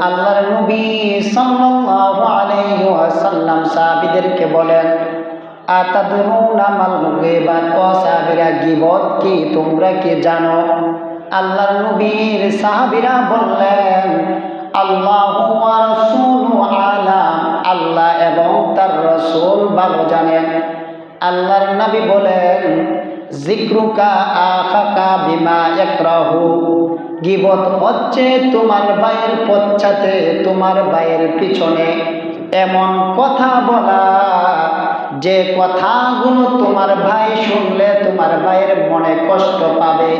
আল্লাহর নবী সাল্লাল্লাহু আলাইহি ওয়াসাল্লাম সাহাবীদেরকে বলেন, আতাদরুনা মাল গীবাত? ও সাহাবীরা, গীবত কি তোমরা কি জানো? আল্লাহর নবীর সাহাবীরা বললেন, আল্লাহু ওয়া রাসূলুহু আলাম, আল্লাহ এবং তার রাসূল ভালো জানেন। আল্লাহর নবী বলেন, যিকরুকা আখাকা বিমা ইয়াকরাহু, গীবত হচ্ছে তোমার ভাইয়ের পশ্চাতে, তোমার ভাইয়ের পিছনে এমন কথা বলা যে কথাগুলো তোমার ভাই শুনলে তোমার ভাইয়ের মনে কষ্ট পাবে,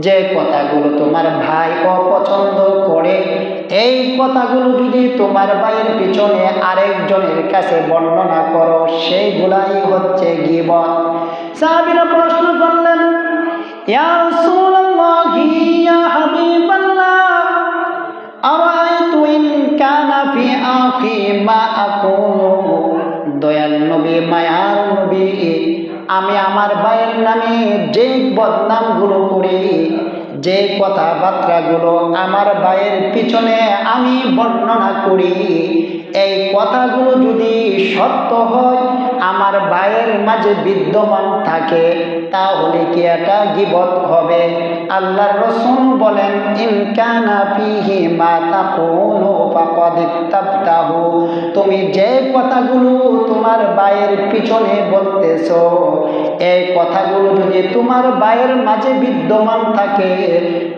যে কথাগুলো তোমার ভাই অপছন্দ করে, এই কথাগুলো যদি তোমার ভাইয়ের পিছনে আরেকজনের কাছে বর্ণনা করো, সেইগুলাই হচ্ছে গীবত। সাহাবীরা প্রশ্ন করলেন, ইয়া রাসূলুল্লাহ, ইয়া হাবিবাল্লাহ, আরাআইতু ইন কানা ফি আখি মা আকুলু, দয়াল নবী, মায়ার নবী, আমি আমার ভাইয়ের নামে যে বদনামগুলো করি, যে কথাবার্তাগুলো আমার ভাইয়ের পিছনে আমি বর্ণনা করি, এই কথাগুলো যদি সত্য হয়, আমার ভাইয়ের মাঝে বিদ্যমান থাকে, তাহলে কি এটা গীবত হবে? আল্লাহর রাসূল বলেন, ইন কানা ফীহি মা তাকুলু ফাকাদ ইত্তাবতাহু, তুমি যে কথাগুলো তোমার ভাইয়ের পিছনে বলতেছো, এই কথাগুলো যদি তোমার ভাইয়ের মাঝে বিদ্যমান থাকে,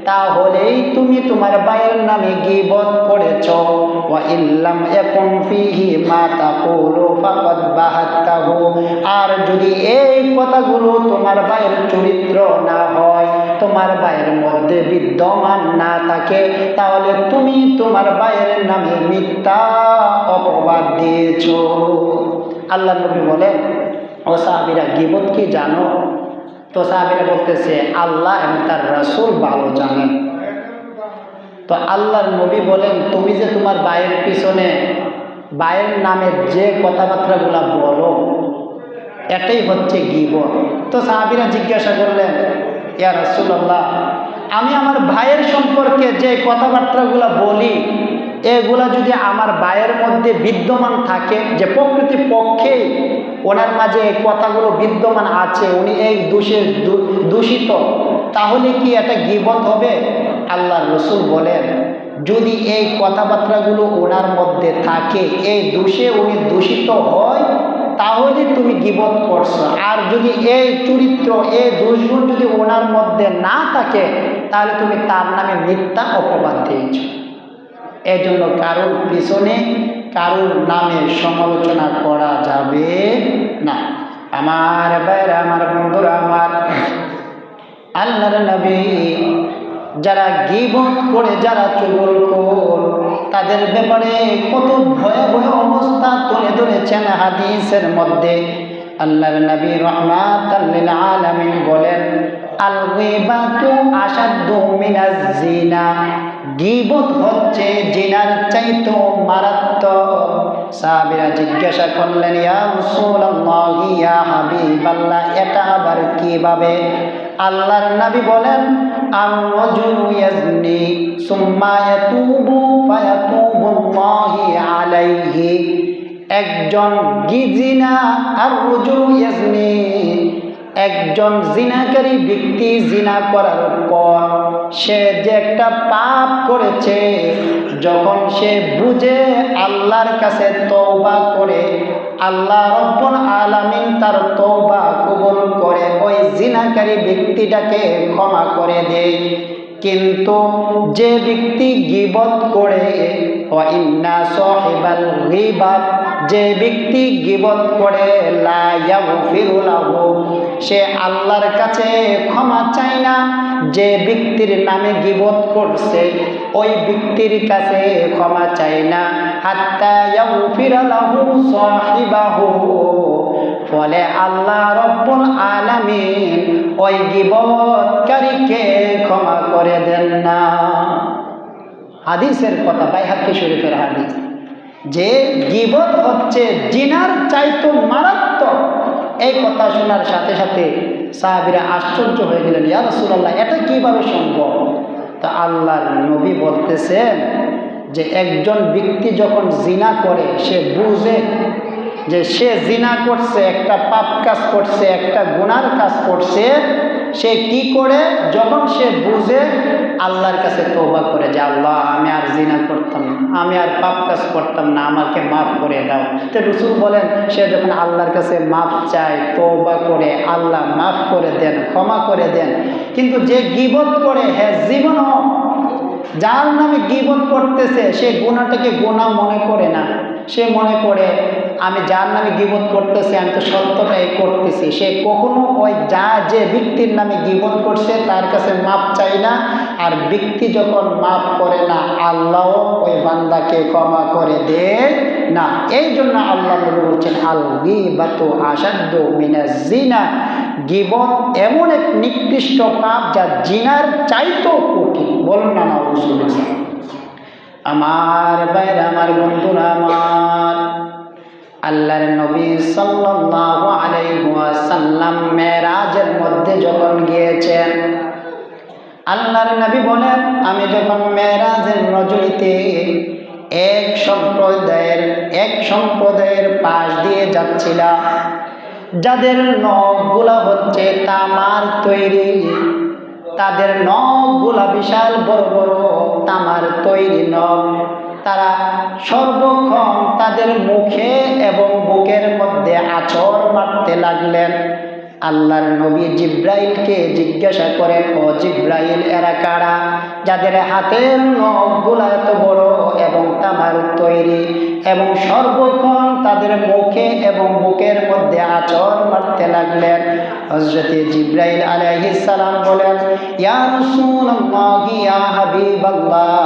তাহলেই তুমি তোমার ভাইয়ের নামে গীবত করেছো। ওয়া ইল্লাম ইয়াকুন ফীহি মা তাকুলু ফাকাদ বাহাত্তাহু, আর যদি এই কথাগুলো তোমার ভাইয়ের চরিত্র না হয়, তোমার ভাইয়ের মধ্যে বিদ্যমান না থাকে, তাহলে তুমি তোমার ভাইয়ের নামে মিথ্যা অপবাদ দিয়েছো। আল্লাহ নবী বলেন, ও সাহাবীরা, গীবত কি জানো? তো সাহাবীরা বলতেছে, আল্লাহ এবং তার রাসূল ভালো জানেন। তো আল্লাহর নবী বলেন, তুমি যে তোমার ভাইয়ের পিছনে ভাইয়ের নামে যে কথাবার্তাগুলো বলো, এটাই হচ্ছে গীবত। তো সাহাবীরা জিজ্ঞাসা করলেন, ইয়া রাসূলুল্লাহ, আমি আমার ভাইয়ের সম্পর্কে যে কথাবার্তাগুলো বলি, এগুলা যদি আমার ভাইয়ের মধ্যে বিদ্যমান থাকে, যে প্রকৃতি পক্ষেই ওনার মাঝে এই কথাগুলো বিদ্যমান আছে, উনি এই দূষিত, তাহলে কি এটা গীবত হবে? আল্লাহর রাসূল বলেন, যদি এই কথাবার্তাগুলো ওনার মধ্যে থাকে, এই দোষে উনি দূষিত হয়, তাহলে তুমি গীবত করছো। আর যদি এই চরিত্র, এই দোষগুলো যদি ওনার মধ্যে না থাকে, তাহলে তুমি তার নামে মিথ্যা অপবাদ দিয়েছ। এই জন্য কারোর পিছনে কারোর নামে সমালোচনা করা যাবে না। আমার ভাইরা, আমার বন্ধুরা, আমার আল্লাহর নবী যারা গীবত করে, যারা চুগলখোর, তাদের ব্যাপারে কত ভয়াবহ অবস্থা তুলে ধরেছেন হাদিসের মধ্যে। আল্লাহর নবী রাহমাতাল লিল আলামিন বলেন, আল গীবাতু আশাদ্দু মিনাজ জিনা, গীবত হচ্ছে জিনার চাইতেও মারাত্মক। সাহাবীরা জিজ্ঞাসা করলেন, ইয়া রাসূলুল্লাহ, ইয়া হাবিবাল্লাহ, এটা আবার কিভাবে? আল্লাহর নবী বলেন, আর-রাজুলু ইয়াজনি সুম্মা ইয়াতুবু ফায়াতুবুল্লাহু আলাইহি, একজন জিনা, আর-রাজুলু ইয়াজনি, একজন জিনাকারী ব্যক্তি জিনা করার পর সে যে একটা পাপ করেছে, যখন সে বুঝে আল্লাহর কাছে তওবা করে, আল্লাহ রব্বুল আলামিন তার তওবা কবুল করে, ওই জিনাকারী ব্যক্তিটাকে ক্ষমা করে দেয়। কিন্তু যে ব্যক্তি গীবত করে, ওয়া ইন্না সাহিবাল গীবাত, যে ব্যক্তি গীবত করে, লা ইয়াগফিরু লাহু, সে আল্লাহর কাছে ক্ষমা চায় না। যে ব্যক্তির নামে গীবত করছে, ওই ব্যক্তির কাছে ক্ষমা চায় না, হাত্তা ইয়াগফিরা লাহু সাহিবাহু, ফলে আল্লাহ রব্বুল আলামিন ওই গীবতকারীকে ক্ষমা করে দেন না। হাদিসের কথা, বাইহাকী শরীফের হাদিস, যে গীবত হচ্ছে জিনার চাইতে মারাত্মক। এই কথা শোনার সাথে সাথে সাহাবীরা আশ্চর্য হয়ে গেলেন, ইয়া রাসূলুল্লাহ, এটা কিভাবে সম্ভব? তা আল্লাহর নবী বলতেছেন যে একজন ব্যক্তি যখন জিনা করে সে বুঝে যে সে জিনা করছে, একটা পাপ কাজ করছে, একটা গুনার কাজ করছে, সে কি করে? যখন সে বুঝে আল্লাহর কাছে তওবা করে যে আল্লাহ আমি আর জিনা করতাম না, আমি আর পাপ কাজ করতাম না, আমাকে মাফ করে দাও। তো রাসূল বলেন সে যখন আল্লাহর কাছে মাফ চায়, তওবা করে, আল্লাহ মাফ করে দেন, ক্ষমা করে দেন। কিন্তু যে গীবত করে, হ্যাঁ জীবনও যার নামে গীবত করতেছে সে গুনাহটাকে গুনাহ মনে করে না, সে মনে করে আমি যার নামে গীবত করতেছি আমি তো সত্যটাই করতেছি। সে কখনো ওই যে ব্যক্তির নামে গীবত করছে তার কাছে মাপ চাই না। আর ব্যক্তি যখন মাপ করে না, আল্লাহ ওই বান্দাকে ক্ষমা করে দেয় না। এই জন্য আল্লাহ নবী বলছেন আল গীবাতু আশাদ্দু মিনাজ জিনা, গীবত এমন এক নিকৃষ্ট পাপ যা জিনার চাইতেও কঠিন। বলুন না নাউজুবিল্লাহ। আমার ভাইরা, আমার বন্ধুরা, আমার আল্লাহর নবী সাল্লাল্লাহু আলাইহি ওয়াসাল্লাম মেরাজের মধ্যে যখন গিয়েছেন, আল্লাহর নবী বলেন আমি যখন মেরাজের রজনীতে এক সম্প্রদায়ের পাশ দিয়ে যাচ্ছিলাম, যাদের নখগুলা হচ্ছে তামার তৈরি, তাদের নখগুলা বিশাল বড় বড় তামার তৈরি নখ, তারা সর্বক্ষণ তাদের মুখে এবং বুকের মধ্যে আঁচড় মারতে লাগলেন। আল্লাহর নবী জিব্রাইলকে জিজ্ঞাসা করেন, ও জিব্রাইল এরা কারা যাদের হাতের নখগুলা এত বড় এবং তামার তৈরি এবং সর্বক্ষণ তাদের মুখে এবং বুকের মধ্যে আঁচড় মারতে লাগলেন? হযরতে জিব্রাইল আলাইহিস সালাম বলেন, ইয়া রাসূলুল্লাহ, ইয়া হাবিবাল্লাহ,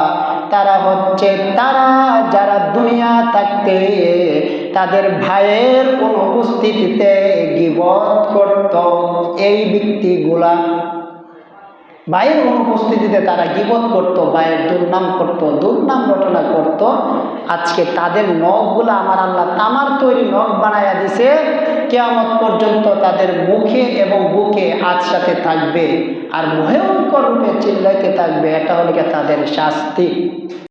তারা হচ্ছে তারা যারা দুনিয়া থাকতে তাদের ভাইয়ের অনুপস্থিতিতে গীবত করত। এই ব্যক্তিগুলা ভাইয়ের অনুপস্থিতিতে তারা গীবত করত, ভাইয়ের দুর্নাম করত, দুর্নাম রটনা করত। আজকে তাদের নখগুলা আমার আল্লাহ তামার তৈরি নখ বানায়া দিছে, কিয়ামত পর্যন্ত তাদের মুখে এবং বুকে আঁচড়াতে থাকবে আর ভয়ঙ্কর রূপে চিল্লাইতে থাকবে। এটা হলো তাদের শাস্তি।